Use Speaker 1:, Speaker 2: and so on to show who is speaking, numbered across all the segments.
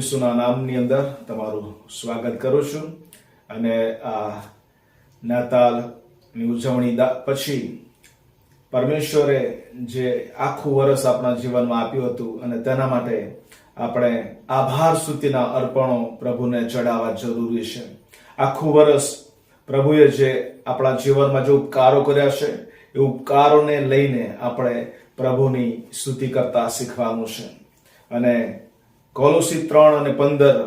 Speaker 1: ઈસુના નામની અંદર તમારું સ્વાગત કરું છું અને આ નાતાલની ઉજવણી પછી પરમેશ્વરે જે આખું વર્ષ આપણા જીવનમાં આપ્યું હતું અને તેના માટે આપણે આભાર સ્તુતિના અર્પણો પ્રભુને ચડાવવા જરૂરી છે. આખું વર્ષ પ્રભુએ જે આપણા જીવનમાં જે ઉપકારો કર્યા છે એ ઉપકારોને લઈને આપણે પ્રભુની સ્તુતિ કરતા શીખવાનું છે. અને કોલોસી 3 અને 15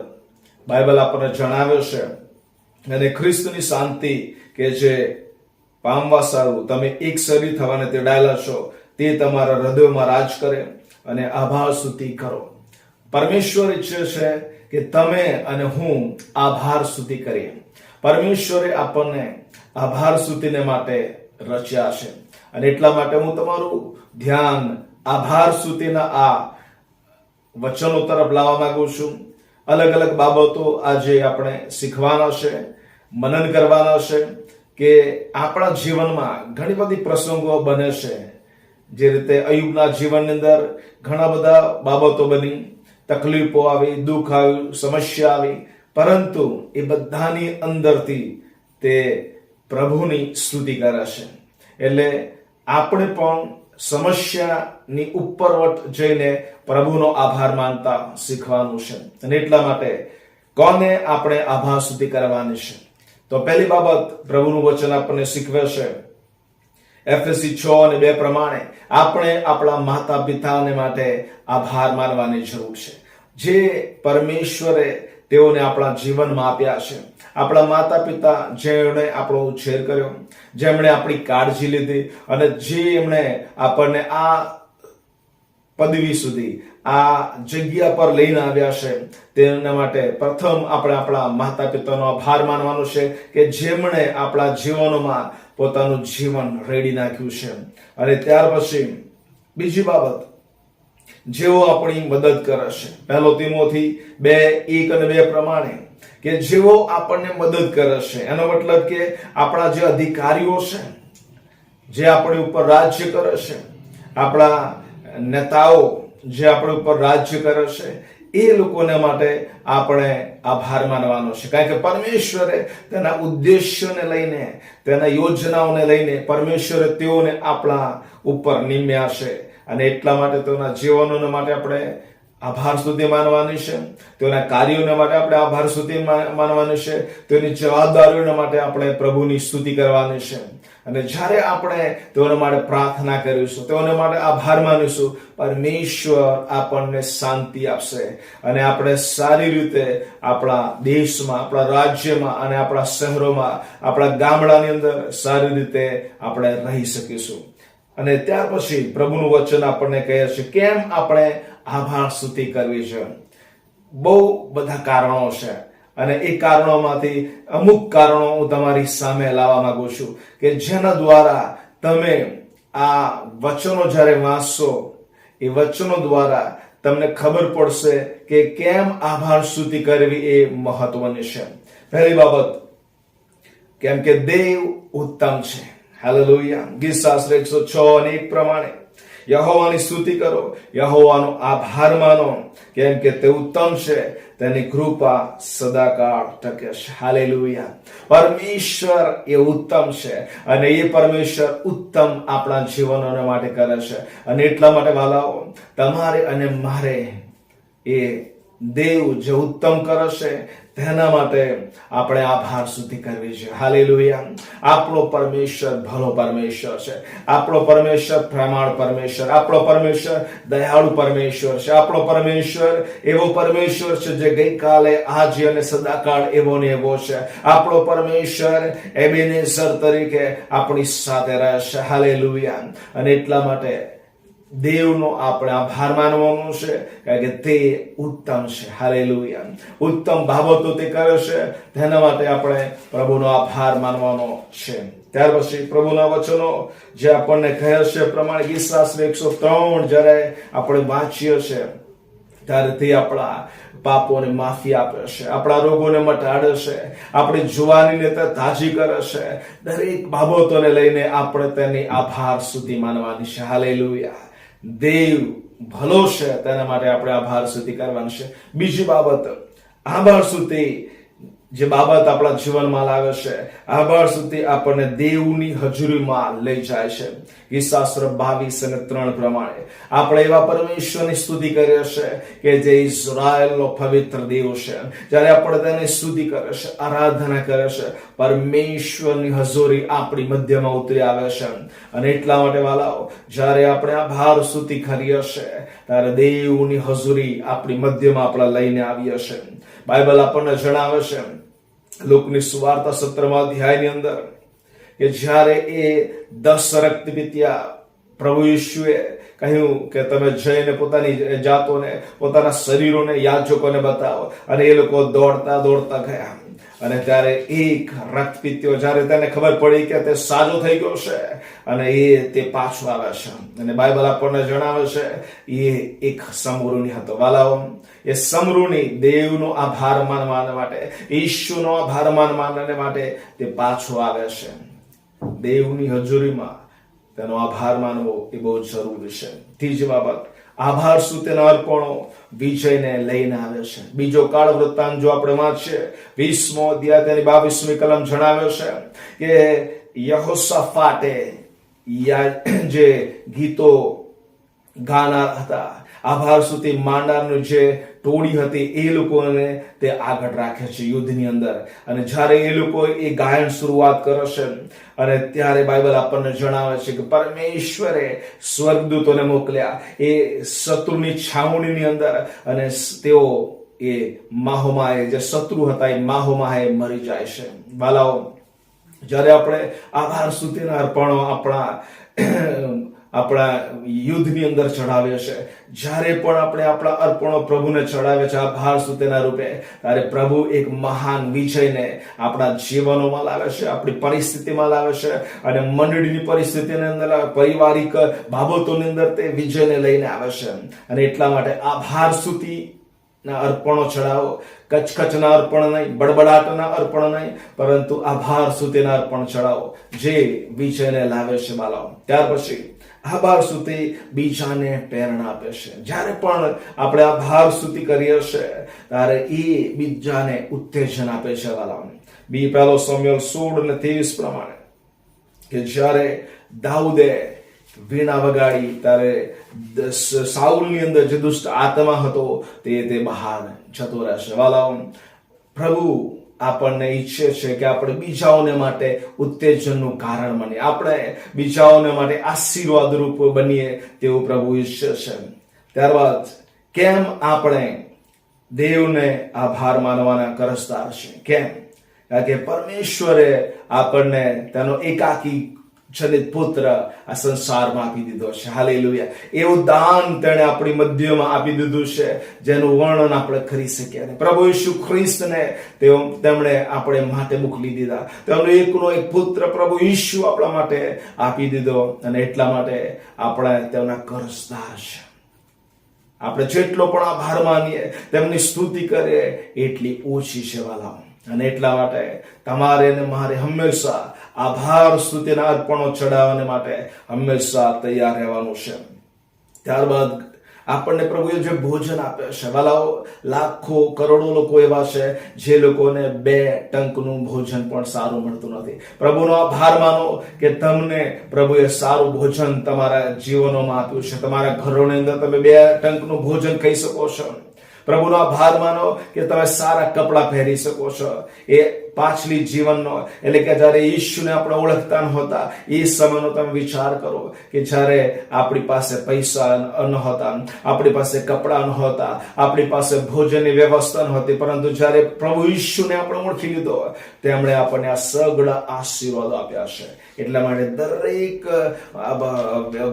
Speaker 1: બાઇબલ આપણને જણાવ્યો છે, અને ખ્રિસ્તની શાંતિ કે જે પામવા સારું તમે એક શરીર થવાને તેડાયેલા છો તે તમારા હૃદયોમાં રાજ કરે અને આભાર સ્તુતિ કરો. પરમેશ્વર ઈચ્છે છે કે તમે અને હું આભાર સ્તુતિ કરીએ. પરમેશ્વરે આપણને આભાર સ્તુતિને માટે રચ્યા છે અને એટલા માટે હું તમારું ધ્યાન આભાર સ્તુતિના આ વચનો તરફ લાવવા માંગુ છું. અલગ અલગ બાબતો આજે આપણે શીખવાના છે, મનન કરવાના છે કે આપણા જીવનમાં ઘણી બધી પ્રસંગો બને છે. જે રીતે અયુબના જીવનની અંદર ઘણા બધા બાબતો બની, તકલીફો આવી, દુઃખ આવ્યું, સમસ્યા આવી, પરંતુ એ બધાની અંદરથી તે પ્રભુની સ્તુતિ કરે છે. એટલે આપણે પણ સમસ્યાની ઉપરવટ જઈને પ્રભુનો આભાર માનતા શીખવાનું છે. અને એટલા માટે કોને આપણે આભાર સ્તુતિ કરવાની છે? તો પહેલી બાબત પ્રભુનું વચન આપણને શીખવે છે એફએસી 6 અને 2 પ્રમાણે આપણે આપણા માતા પિતાને માટે આભાર માનવાની જરૂર છે. જે પરમેશ્વરે તેઓને આપણા જીવનમાં આપ્યા છે. આપણા માતા પિતા જેમણે આપણો ઉછેર કર્યો, જેમણે આપણી કાળજી લીધી અને જેમણે આપણને આ પદવી સુધી, આ જગ્યા પર લઈને આવ્યા છે, તેના માટે પ્રથમ આપણે આપણા માતા પિતાનો આભાર માનવાનો છે કે જેમણે આપણા જીવનોમાં પોતાનું જીવન રેડી નાખ્યું છે. અને ત્યાર પછી બીજી બાબત, જેઓ આપણી મદદ કરે છે. 1 તિમોથી 2:1 અને 2 પ્રમાણે કે જેઓ આપણને મદદ કરે છે. એનો મતલબ કે આપણા જે અધિકારીઓ છે, જે આપણી ઉપર રાજ્ય કરે છે, આપણા નેતાઓ જે આપણી ઉપર રાજ્ય કરે છે, એ લોકોને માટે આપણે આભાર માનવાનો છે. કારણ કે પરમેશ્વરે તેના ઉદ્દેશ્યોને લઈને, તેના યોજનાઓને લઈને પરમેશ્વરે તેઓને આપણા ઉપર નિમ્યા છે. અને એટલા માટે તેઓના જીવનોને માટે આપણે આભાર સ્તુતિ માનવાની છે. તેઓના કાર્યોને માટે આપણે આભાર સ્તુતિ માનવાની છે. તેઓની જવાબદારીઓને માટે આપણે પ્રભુની સ્તુતિ કરવાની છે. અને જ્યારે આપણે તેઓને માટે પ્રાર્થના કરીશું, તેઓને માટે આભાર માનીશું, પરમેશ્વર આપણને શાંતિ આપશે અને આપણે સારી રીતે આપણા દેશમાં, આપણા રાજ્યમાં અને આપણા શહેરોમાં, આપણા ગામડાની અંદર સારી રીતે આપણે રહી શકીશું. અને ત્યાર પછી પ્રભુનું વચન આપણને કહે છે કેમ આપણે આભાર સ્તુતિ કરવી છે. બહુ બધા કારણો છે અને એ કારણોમાંથી અમુક કારણો હું તમારી સામે લાવવા માંગુ છું કે જેના દ્વારા તમે આ વચનો જ્યારે વાંચશો, એ વચનો દ્વારા તમને ખબર પડશે કે કેમ આભાર સ્તુતિ કરવી એ મહત્વની છે. પહેલી બાબત, કેમ કે દેવ ઉત્તમ છે. હાલેલુયા. ગીતશાસ્ત્ર 106 અને 1 પ્રમાણે યહોવાની સ્તુતિ કરો, યહોવાનો આભાર માનો, કેમ કે તે ઉત્તમ છે, તેની કૃપા સદાકાળ ટકે છે. હાલેલુયા. પરમેશ્વર એ ઉત્તમ છે અને એ પરમેશ્વર ઉત્તમ આપણા જીવનોને માટે કરે છે. અને એટલા માટે વાલાઓ, તમારે અને મારે એ દેવ જે ઉત્તમ કરે છે તેના માટે આપણે આભાર સ્તુતિ કરવી છે. હાલેલુયા. આપણો પરમેશ્વર ભલો પરમેશ્વર છે. આપણો પરમેશ્વર પ્રેમાળ પરમેશ્વર, આપણો પરમેશ્વર દયાળુ પરમેશ્વર છે. આપણો પરમેશ્વર એવો પરમેશ્વર છે જે ગઈકાલે, આજે અને સદાકાળ એવો ને એવો છે. આપણો પરમેશ્વર એબેનેઝર તરીકે આપણી સાથે રહેશે. હાલેલુયા. અને એટલા માટે દેવનો આપણે આભાર માનવાનો છે કારણ કે તે ઉત્તમ છે. હાલેલુયા. ઉત્તમ બાબતો તે કરે છે, તેના માટે આપણે પ્રભુનો આભાર માનવાનો છે. ત્યાર પછી પ્રભુના વચનો જે આપણને કહે છે પ્રમાણે ગીતશાસ્ત્ર 103 જ્યારે આપણે વાંચીએ છીએ ત્યારે તે આપણા પાપોને માફી આપે છે, આપણા રોગોને મટાડે છે, આપણી જુવાનીને તે તાજી કરે છે. દરેક બાબતોને લઈને આપણે તેની આભાર સ્તુતિ માનવાની છે. હાલેલુયા. દેવ ભલો છે તેના માટે આપણે આભાર સ્તુતિ કરવાની છે. બીજી બાબત, આભાર સ્તુતિ જે બાબત આપણા જીવનમાં લાવે છે, આભાર સ્તુતિ આપણને દેવની હજુરીમાં લઈ જાય છે. ઈસાસ્ત્ર 22:3 પ્રમાણે આપણે એવા પરમેશ્વરની સ્તુતિ કરીએ છીએ કે જે ઇઝરાયલનો પવિત્ર દેવ છે. જ્યારે આપણે તેની સ્તુતિ કરે છે, આરાધના કરે છે, પરમેશ્વરની હજુરી આપણી મધ્યમાં ઉતરી આવે છે. અને એટલા માટે વાલાઓ, જ્યારે આપણે આભાર સ્તુતિ કરીએ છીએ ત્યારે દેવની હજુરી આપણી મધ્યમાં આપણે લઈને આવીએ છીએ. બાઇબલ આપણને જણાવે છે લુકની સુવાર્તા 17મા અધ્યાયની અંદર કે જ્યારે એ 10 રક્તપિત્યા પ્રભુ ઈસુએ કહ્યું કે તમે જઈને પોતાની જાતોને, પોતાના શરીરોને યાજકોને બતાવો, અને એ લોકો દોડતા દોડતા ગયા. અને ત્યારે એક રક્તપિત્યો, જ્યારે તેને ખબર પડી કે તે સાજો થઈ ગયો છે અને તે પાછો આવે છે, અને બાઇબલ આપણને જણાવે છે એ એક સમરૂની હતો. વાલાઓ, એ સમરૂની દેવનો આભાર માનવા માટે, ઈશ્વરનો આભાર માનવા માટે તે પાછો આવે છે. દેવની હજુરીમાં તેનો આભાર માનવો એ બહુ જરૂરી છે. ત્રીજી બાબત, આભાર સ્તુતિના અર્પણો વિજયને લઈને આવે છે. બીજો કાળ વૃત્તાંત જો આપણે વાંચીએ 20મો અધ્યાય તેની 22મી કલમ જણાવ્યો છે કે યહોશાફાટે જે ગીતો ગાનાર હતા, આભાર સ્તુતિ માંડનારની જે ટોળી હતી, એ લોકોને તે આગળ રાખે છે યુદ્ધની અંદર. અને જ્યારે એ લોકો એ ગાયન શરૂઆત કરે છે અને ત્યારે બાઇબલ આપણને જણાવે છે કે પરમેશ્વરે સ્વર્ગદૂતોને મોકલ્યા એ શત્રુની છાવણીની અંદર, અને તેઓ એ માહોમાએ, જે શત્રુ હતા એ માહોમાએ મરી જાય છે. બાલાઓ, જ્યારે આપણે આભાર સ્તુતિના અર્પણો આપણા યુદ્ધની અંદર ચડાવે છે, જ્યારે પણ આપણે આપણા અર્પણો પ્રભુને ચડાવે છે આભાર સ્તુતિના રૂપે, ત્યારે પ્રભુ એક મહાન વિજયને આપણા જીવનોમાં લાવે છે, આપણી પરિસ્થિતિમાં લાવે છે, અને મંડળીની પરિસ્થિતિની અંદર, પારિવારિક બાબતોની અંદર તે વિજયને લઈને આવે છે. અને એટલા માટે આભાર સ્તુતિના અર્પણો ચડાવો. કચકચના અર્પણ નહીં, બડબડાટના અર્પણ નહીં, પરંતુ આભાર સ્તુતિના અર્પણ ચડાવો જે વિજયને લાવે છે. બાલાઓ, ત્યાર પછી આભાર સ્તુતિ બીજાને પ્રેરણા આપે છે. જ્યારે પણ આપણે આભાર સ્તુતિ કરીએ છીએ ત્યારે એ બીજાને ઉત્તેજન આપે છે. વાલાઓ, 1 શમૂએલ 16:23 પ્રમાણે કે જ્યારે દાઉદે વીણા વગાડી ત્યારે સાઉલની અંદર જે દુષ્ટ આત્મા હતો તે બહાર જતો રહેશે. વાલાઓ, પ્રભુ આપણને ઈચ્છે છે કે આપણે બીજાઓને માટે ઉત્તેજનનું કારણ બનીએ, આપણે બીજાઓને માટે આશીર્વાદરૂપ બનીએ તેવું પ્રભુ ઈચ્છે છે. ત્યારબાદ કેમ આપણે દેવને આભાર માનવાના કરસતા હશે? કેમ? કારણ કે પરમેશ્વરે આપણને તેનો એકાકી જનિત પુત્ર આ સંસારમાં આપી દીધો છે. હાલેલુયા! એવું દાન તેણે આપણી મધ્યમાં આપી દીધું છે જેનું વર્ણન આપણે કરી શકીએ. પ્રભુ ઈસુ ખ્રિસ્તને તેમણે આપણે માટે મોકલી દીધા. તેમનો એકનો એક પુત્ર પ્રભુ ઈસુ આપણા માટે આપી દીધો, અને એટલા માટે આપણે તેમના કરસદાર છે. આપણે જેટલો પણ આભાર માનીએ, તેમની સ્તુતિ કરીએ, એટલી ઓછી છે. વાલાઓ, અને એટલા માટે તમારે ને મારે હંમેશા આભાર સ્તુતિના અર્પણો ચડાવવા માટે હંમેશા તૈયાર રહેવાનું છે. ત્યારબાદ આપણને પ્રભુએ જે ભોજન આપે છે, વાલાઓ, લાખો કરોડો લોકો એવા છે જે લોકોને 2 ટંકનું ભોજન પણ સારું મળતું નથી. પ્રભુનો આભાર માનો કે તમને પ્રભુએ સારું ભોજન તમારા જીવનોમાં આપ્યું છે. તમારા ઘરોની અંદર તમે 2 ટંકનું ભોજન ખાઈ શકો છો. પ્રભુનો આભાર માનો કે તમે સારા કપડા પહેરી શકો છો. એ પાછલી જીવનનો, એટલે કે જ્યારે ઈશ્વરને આપણે ઓળખતા નહોતા એ સમયનો તમે વિચાર કરો કે જ્યારે આપણી પાસે પૈસા નહોતા, આપણી પાસે કપડા નહોતા, આપણી પાસે ભોજનની વ્યવસ્થા નહોતી, પરંતુ જ્યારે પ્રભુ ઈશ્વરને આપણે ઓળખી લીધો, તેમણે આપણને આ સગળા આશીર્વાદો આપ્યા છે. એટલા માટે દરેક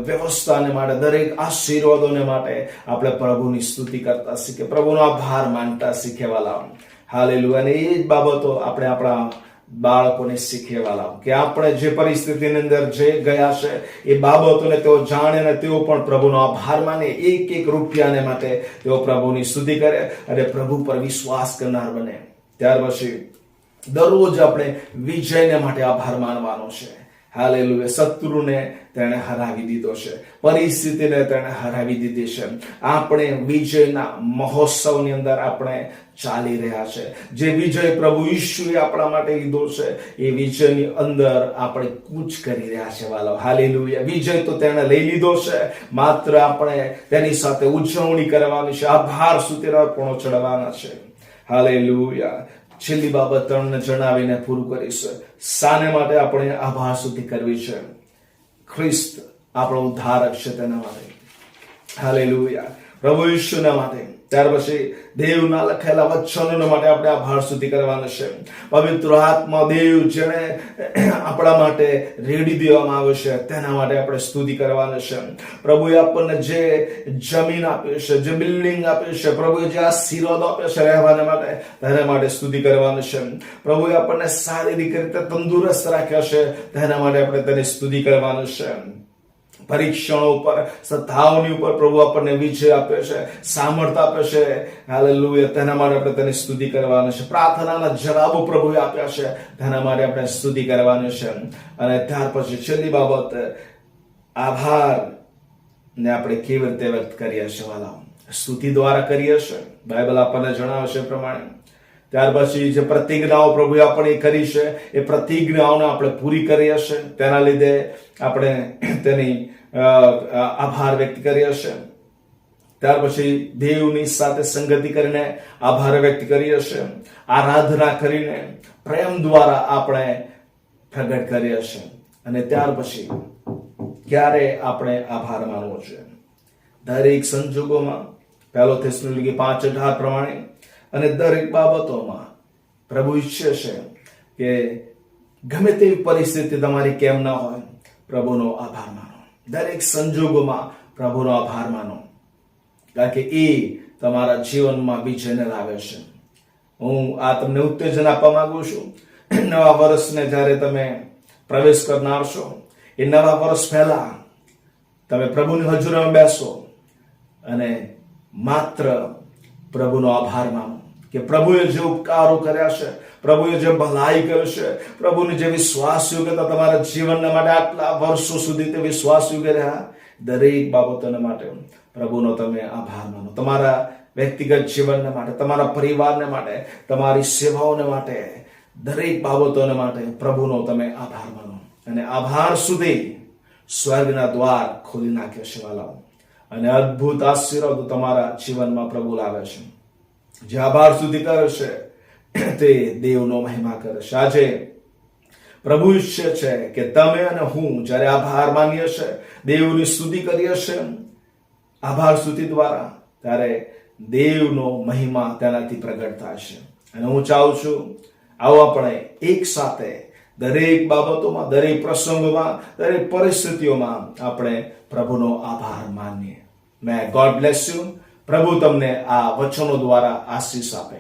Speaker 1: વ્યવસ્થાને માટે, દરેક આશીર્વાદોને માટે આપણે પ્રભુની સ્તુતિ કરતા શીખે, પ્રભુનો આભાર માનતા શીખેવાલા. હાલેલુયા! અને એ જ બાબતો આપણે આપણા બાળકોને શીખેવાલા કે આપણે જે પરિસ્થિતિની અંદર જે ગયા છે એ બાબતોને તેઓ જાણે અને તેઓ પણ પ્રભુનો આભાર માને. એક રૂપિયાને માટે તેઓ પ્રભુની સ્તુતિ કરે અને પ્રભુ પર વિશ્વાસ કરનાર બને. ત્યાર પછી દરરોજ આપણે વિજયને માટે આભાર માનવાનો છે. હાલેલુયા. શત્રુને તેણે હરાવી દીધો છે, પરિસ્થિતિને તેણે હરાવી દીધી છે. આપણે વિજયના મહોત્સવની અંદર આપણે ચાલી રહ્યા છે. જે વિજય પ્રભુ ઈશુએ આપણા માટે લીધો છે, એ વિજયની અંદર આપણે કૂચ કરી રહ્યા છે વાલો. હાલેલુયા. વિજય તો તેણે લઈ લીધો છે, માત્ર આપણે તેની સાથે ઉજવણી કરવાની છે, આભાર સ્તુતિના અર્પણો ચડવાના છે. હાલેલુયા. છેલ્લી બાબત તમને જણાવીને પૂરું કરીશ. શાને માટે આપણે આભાર સ્તુતિ કરવી છે? ખ્રિસ્ત આપણો ઉદ્ધારક છે તેના માટે. હાલેલુયા. પ્રભુ ઈશુના માટે. ત્યાર પછી દેવના લખેલા વચનોના માટે આપણે આભાર સ્તુતિ કરવાના છે. પવિત્ર આત્મા દેવ જેને આપણા માટે રેડી દેવામાં આવે છે, તેના માટે આપણે સ્તુતિ કરવાના છે. પ્રભુએ આપણને જે જમીન આપી છે, જે બિલ્ડિંગ આપી છે, પ્રભુએ જે આશીર્વાદ આપ્યો છે રહેવાના માટે, તેના માટે સ્તુતિ કરવાનું છે. પ્રભુએ આપણને શારીરિક રીતે તંદુરસ્ત રાખ્યા છે, તેના માટે આપણે તેની સ્તુતિ કરવાનું છે. પરીક્ષણો ઉપર, સત્તાઓની ઉપર પ્રભુ આપણને વિજય આપે છે, સામર્થ્ય આપે છે. હાલેલુયા. તેના માટે આપણે તેની સ્તુતિ કરવાની છે. પ્રાર્થનાના જવાબો પ્રભુએ આપ્યા છે, તેના માટે આપણે સ્તુતિ કરવાની છે. અને ત્યાર પછી છેલ્લી બાબત, આભાર ને આપણે કેવી રીતે વ્યક્ત કરીએ છીએ વાલા? સ્તુતિ દ્વારા કરીએ છીએ. બાઇબલ આપણને જણાવે છે પ્રમાણે. ત્યાર પછી જે પ્રતિજ્ઞાઓ પ્રભુએ આપણે કરી છે, એ પ્રતિજ્ઞાઓને આપણે પૂરી કરીએ છીએ, તેના લીધે આપણે તેની આભાર વ્યક્ત કરીએ છીએ. ત્યાર પછી દેવની સાથે સંગતિ કરીને આભાર વ્યક્ત કરીએ છીએ. આરાધના કરીને પ્રેમ દ્વારા આપણે પ્રગટ કરીએ છીએ. અને ત્યાર પછી ક્યારે આપણે આભાર માનવો છે? દરેક સંજોગોમાં. 1 થેસલોનિકી 5:18 પ્રમાણે. અને દરેક બાબતોમાં પ્રભુ ઈચ્છે છે કે ગમે તેવી પરિસ્થિતિ તમારી કેમ ના હોય, પ્રભુનો આભાર માનો. દરેક સંજોગોમાં પ્રભુનો આભાર માનો, કારણ કે એ તમારા જીવનમાં વિજયને લાવે છે. હું આ તમને ઉત્તેજન આપવા માંગુ છું. નવા વર્ષને જ્યારે તમે પ્રવેશ કરનાર છો, એ નવા વર્ષ પહેલા તમે પ્રભુની હજુરીમાં બેસો અને માત્ર પ્રભુનો આભાર માનો કે પ્રભુએ જે ઉપકારો કર્યા છે, પ્રભુએ જે ભલાઈ કરી છે, પ્રભુની જે વિશ્વાસયોગ્યતા તમારા જીવનના માટે આટલા વર્ષો સુધી તે વિશ્વાસયોગ્ય રહ્યા, દરેક બાબતોના માટે પ્રભુનો તમે આભાર માનો. તમારા વ્યક્તિગત જીવનના માટે, તમારા પરિવારના માટે, તમારી સેવાઓને માટે, દરેક બાબતોને માટે પ્રભુનો તમે આભાર માનો. અને આભાર સુધી સ્વર્ગના દ્વાર ખોલી નાખે છે વાલાઓ. અને અદ્ભુત આશીર્વાદો તમારા જીવનમાં પ્રભુ લાવે છે. જે આભાર સુધી કરે છે, તે દેવનો મહિમા કરે છે. આજે પ્રભુ ઈચ્છે છે કે તમે અને હું જ્યારે આભાર માનીએ છીએ, દેવની સ્તુતિ કરીએ છીએ આભાર સ્તુતિ દ્વારા, ત્યારે દેવનો મહિમા તેનાથી પ્રગટ થાય છે. અને હું ચાહું છું, આવો આપણે એક સાથે દરેક બાબતોમાં, દરેક પ્રસંગોમાં, દરેક પરિસ્થિતિઓમાં આપણે પ્રભુનો આભાર માનીએ. મે ગોડ બ્લેસ યુ. પ્રભુ તમને આ વચનો દ્વારા આશીષ આપે.